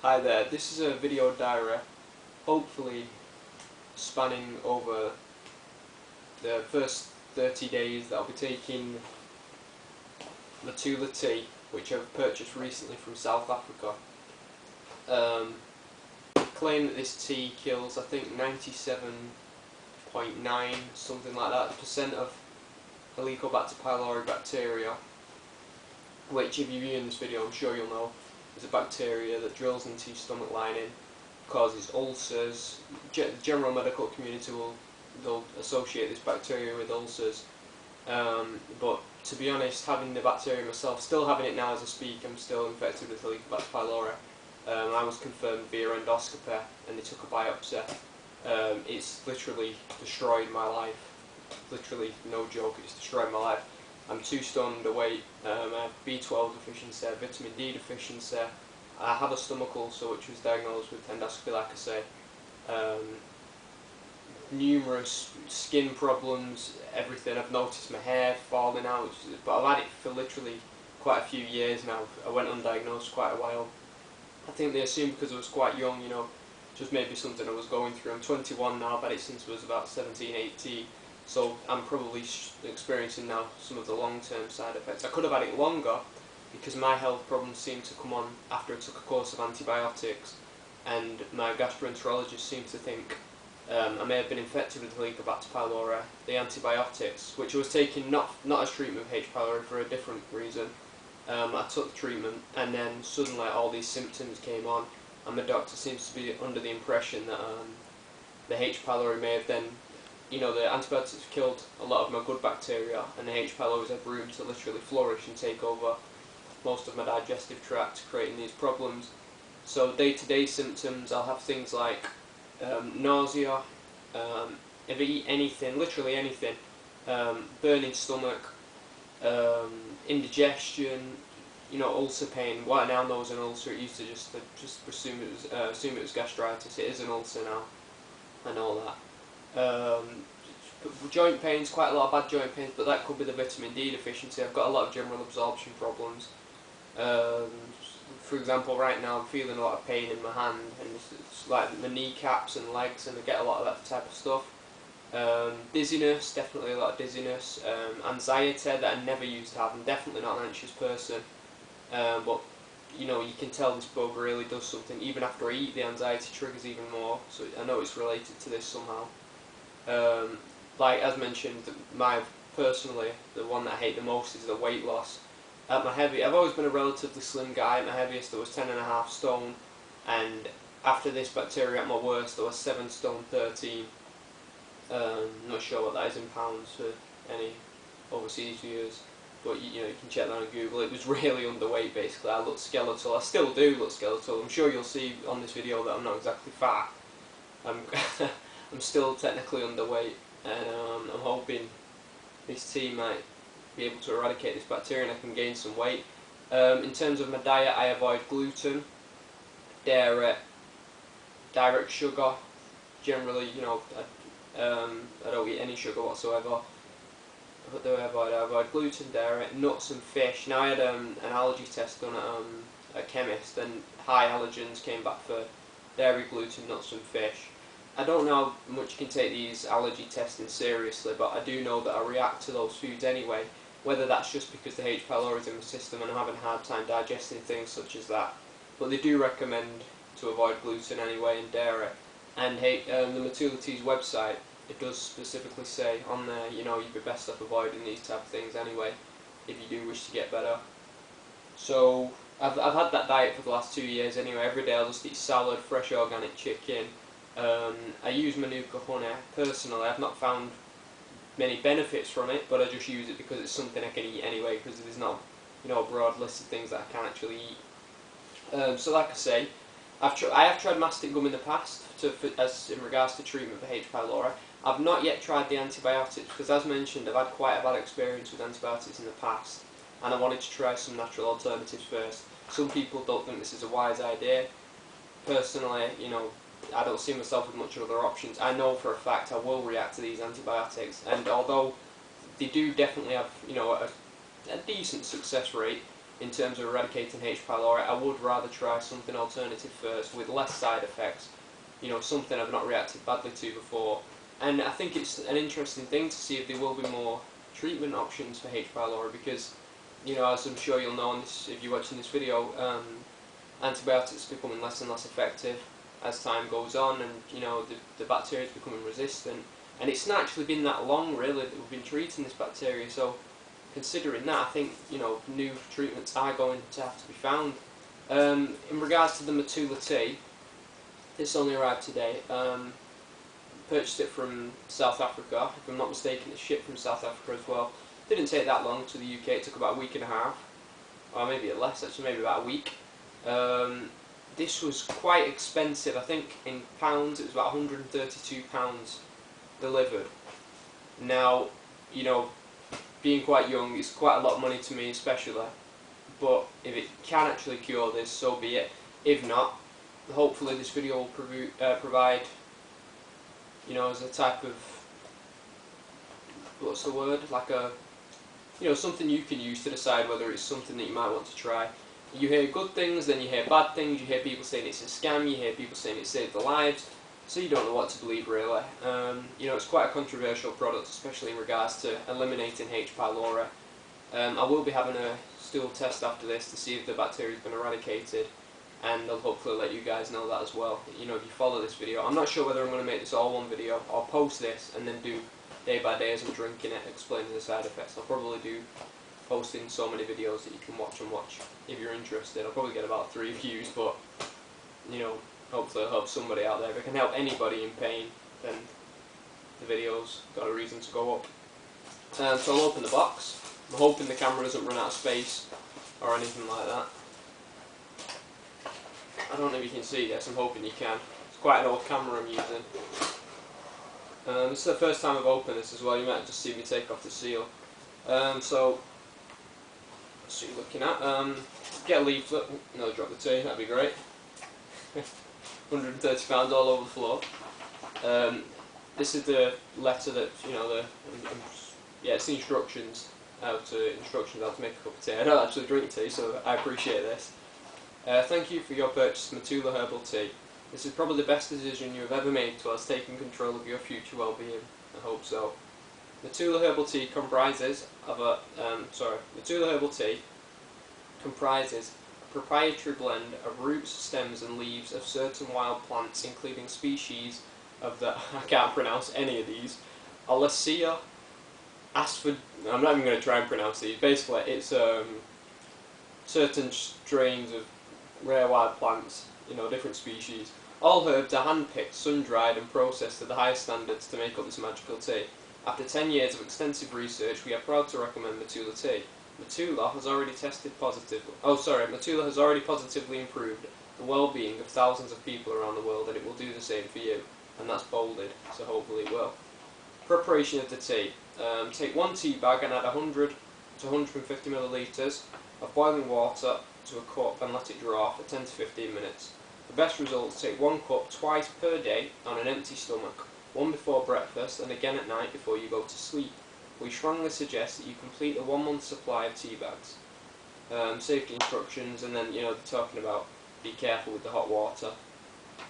Hi there, this is a video diary, hopefully spanning over the first 30 days that I'll be taking Matula tea, which I've purchased recently from South Africa. Claim that this tea kills, I think, 97.9, something like that, percent of Helicobacter pylori bacteria, which if you're viewing this video I'm sure you'll know is a bacteria that drills into your stomach lining, causes ulcers. The general medical community they'll associate this bacteria with ulcers, but to be honest, having the bacteria myself, still having it now as I speak, I'm still infected with Helicobacter pylori. I was confirmed via endoscopy and they took a biopsy. It's literally destroyed my life, literally no joke, it's destroyed my life. I'm 2 stone underweight, I have B12 deficiency, I have vitamin D deficiency, I have a stomach ulcer which was diagnosed with endoscopy, like I say. Numerous skin problems, everything. I've noticed my hair falling out, but I've had it for literally quite a few years now. I went undiagnosed quite a while. I think they assumed because I was quite young, you know, just maybe something I was going through. I'm 21 now, I've had it since I was about 17, 18. So I'm probably experiencing now some of the long-term side effects. I could have had it longer because my health problems seemed to come on after I took a course of antibiotics, and my gastroenterologist seemed to think I may have been infected with Helicobacter pylori. The antibiotics, which I was taking not as treatment of H. pylori for a different reason, I took the treatment and then suddenly all these symptoms came on, and my doctor seems to be under the impression that the H. pylori may have then, you know, the antibiotics killed a lot of my good bacteria, and the H. pylori had room to literally flourish and take over most of my digestive tract, creating these problems. So day-to-day symptoms, I'll have things like nausea, if I eat anything, literally anything, burning stomach, indigestion, you know, ulcer pain. What I now know is an ulcer. It used to just assume it was gastritis. It is an ulcer now. I know that. Joint pains, quite a lot of bad joint pains, but that could be the vitamin D deficiency. I've got a lot of general absorption problems. For example, right now I'm feeling a lot of pain in my hand, and it's like my kneecaps and legs, and I get a lot of that type of stuff. Dizziness, definitely a lot of dizziness. Anxiety that I never used to have. I'm definitely not an anxious person, but you know, you can tell this bug really does something. Even after I eat, the anxiety triggers even more, so I know it's related to this somehow. Like as mentioned, personally, the one that I hate the most is the weight loss. At my I've always been a relatively slim guy. At my heaviest I was 10.5 stone, and after this bacteria at my worst I was 7 stone 13. Not sure what that is in pounds for any overseas viewers, but you know, you can check that on Google. It was really underweight basically. I looked skeletal. I still do look skeletal. I'm sure you'll see on this video that I'm not exactly fat. I'm I'm still technically underweight, and I'm hoping this tea might be able to eradicate this bacteria and I can gain some weight. In terms of my diet, I avoid gluten, dairy, direct sugar. Generally, you know, I don't eat any sugar whatsoever. What do I avoid? I avoid gluten, dairy, nuts and fish. Now I had an allergy test done at a chemist, and high allergens came back for dairy, gluten, nuts and fish. I don't know how much you can take these allergy testing seriously, but I do know that I react to those foods anyway, whether that's just because the H. pylori is in my system and I'm having a hard time digesting things such as that. But they do recommend to avoid gluten anyway and dairy. And the Matula Tea's website, it does specifically say on there, you know, you'd be best off avoiding these type of things anyway, if you do wish to get better. So I've had that diet for the last 2 years anyway. Every day I'll just eat salad, fresh organic chicken. I use Manuka honey. Personally, I've not found many benefits from it, but I just use it because it's something I can eat anyway, because there's not, you know, a broad list of things that I can actually eat. So like I say, I have tried mastic gum in the past as in regards to treatment for H. pylori. I've not yet tried the antibiotics because, as mentioned, I've had quite a bad experience with antibiotics in the past, and I wanted to try some natural alternatives first. Some people don't think this is a wise idea. Personally, you know, I don't see myself with much other options. I know for a fact I will react to these antibiotics, and although they do definitely have, you know, a decent success rate, in terms of eradicating H. pylori, I would rather try something alternative first with less side effects. You know, something I've not reacted badly to before. And I think it's an interesting thing to see if there will be more treatment options for H. pylori, because, you know, as I'm sure you'll know if you're watching this video, antibiotics are becoming less and less effective as time goes on, and you know the bacteria is becoming resistant. And it's not actually been that long really that we've been treating this bacteria, so considering that, I think, you know, new treatments are going to have to be found. In regards to the Matula tea, this only arrived today. Purchased it from South Africa, if I'm not mistaken. It's shipped from South Africa as well. Didn't take that long to the UK, it took about a week and a half, or maybe less actually, maybe about a week. This was quite expensive. I think in pounds it was about £132 delivered. Now, you know, being quite young, it's quite a lot of money to me especially, but if it can actually cure this, so be it. If not, hopefully this video will provide, you know, as a type of, what's the word, like a, you know, something you can use to decide whether it's something that you might want to try. You hear good things, then you hear bad things, you hear people saying it's a scam, you hear people saying it saved their lives, so you don't know what to believe really. You know, it's quite a controversial product, especially in regards to eliminating H. pylori. I will be having a stool test after this to see if the bacteria has been eradicated, and I'll hopefully let you guys know that as well. You know, if you follow this video, I'm not sure whether I'm going to make this all one video or post this and then do day by day as I'm drinking it, explaining the side effects. I'll probably do posting so many videos that you can watch and watch if you're interested. I'll probably get about 3 views, but you know, hopefully it'll help somebody out there. If it can help anybody in pain, then the video's got a reason to go up. So I'll open the box. I'm hoping the camera doesn't run out of space or anything like that. I don't know if you can see this, I'm hoping you can. It's quite an old camera I'm using. This is the first time I've opened this as well. You might just see me take off the seal. So that's what you're looking at. Get a leaflet. No, drop the tea, that'd be great. £130 all over the floor. This is the letter that, you know, yeah, it's the instructions how to make a cup of tea. I don't actually drink tea, so I appreciate this. Thank you for your purchase of Matula Herbal Tea. This is probably the best decision you have ever made towards taking control of your future well-being. I hope so. Matula Herbal Tea comprises Matula Herbal Tea comprises a proprietary blend of roots, stems and leaves of certain wild plants, including species of the, I can't pronounce any of these, Alessia, Asphod, I'm not even going to try and pronounce these. Basically it's certain strains of rare wild plants, you know, different species. All herbs are hand-picked, sun-dried and processed to the highest standards to make up this magical tea. After 10 years of extensive research, we are proud to recommend Matula tea. Matula has already positively improved the well-being of thousands of people around the world, and it will do the same for you. And that's bolded, so hopefully it will. Preparation of the tea. Take 1 tea bag and add 100 to 150 millilitres of boiling water to a cup and let it draw for 10 to 15 minutes. For best results, take 1 cup twice per day on an empty stomach, one before breakfast and again at night before you go to sleep. We strongly suggest that you complete a 1-month supply of tea bags. Safety instructions, and then, you know, they're talking about be careful with the hot water.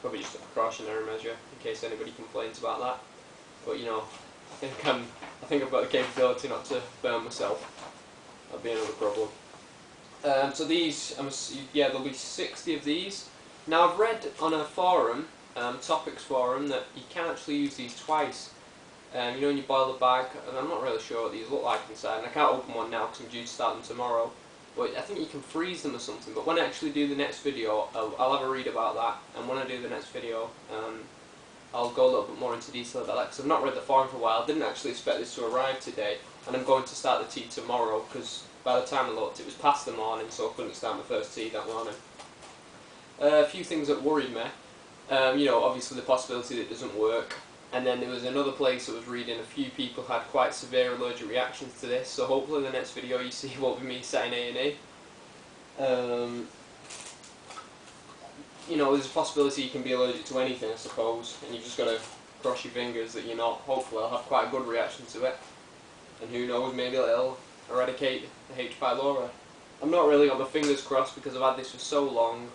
Probably just a precautionary measure in case anybody complains about that. But you know, I think I've got the capability not to burn myself. That'd be another problem. So these, yeah, there'll be 60 of these. Now I've read on a forum, topics forum, that you can actually use these twice. You know, when you boil the bag, and I'm not really sure what these look like inside, and I can't open one now because I'm due to start them tomorrow. But I think you can freeze them or something. But when I actually do the next video, I'll have a read about that. And when I do the next video, I'll go a little bit more into detail about that, because I've not read the forum for a while. I didn't actually expect this to arrive today, and I'm going to start the tea tomorrow, because by the time I looked it was past the morning, so I couldn't start my first tea that morning. A few things that worried me, you know, obviously the possibility that it doesn't work, and then there was another place that was reading a few people had quite severe allergic reactions to this, so hopefully the next video you see won't be me sat in A&E. You know, there's a possibility you can be allergic to anything, I suppose, and you've just got to cross your fingers that you're not. Hopefully I'll have quite a good reaction to it, and who knows, maybe it'll eradicate the H. pylori. I'm not really got my fingers crossed because I've had this for so long.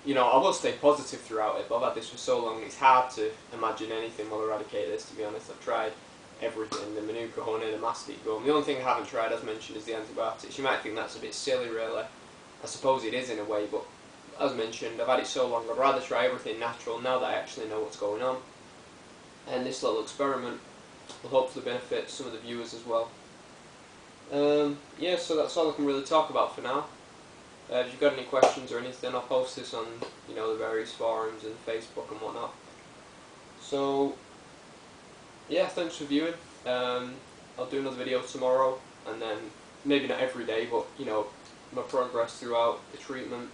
You know, I will stay positive throughout it, but I've had this for so long, it's hard to imagine anything will eradicate this, to be honest. I've tried everything, the Manuka honey, the mastic gum. The only thing I haven't tried, as mentioned, is the antibiotics. You might think that's a bit silly, really. I suppose it is in a way, but as mentioned, I've had it so long, I'd rather try everything natural now that I actually know what's going on. And this little experiment will hopefully benefit some of the viewers as well. Yeah, so that's all I can really talk about for now. If you've got any questions or anything, I'll post this on, you know, the various forums and Facebook and whatnot. So, yeah, thanks for viewing. I'll do another video tomorrow, and then maybe not every day, but you know, my progress throughout the treatment,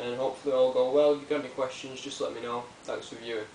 and hopefully it'll go well. If you've got any questions, just let me know. Thanks for viewing.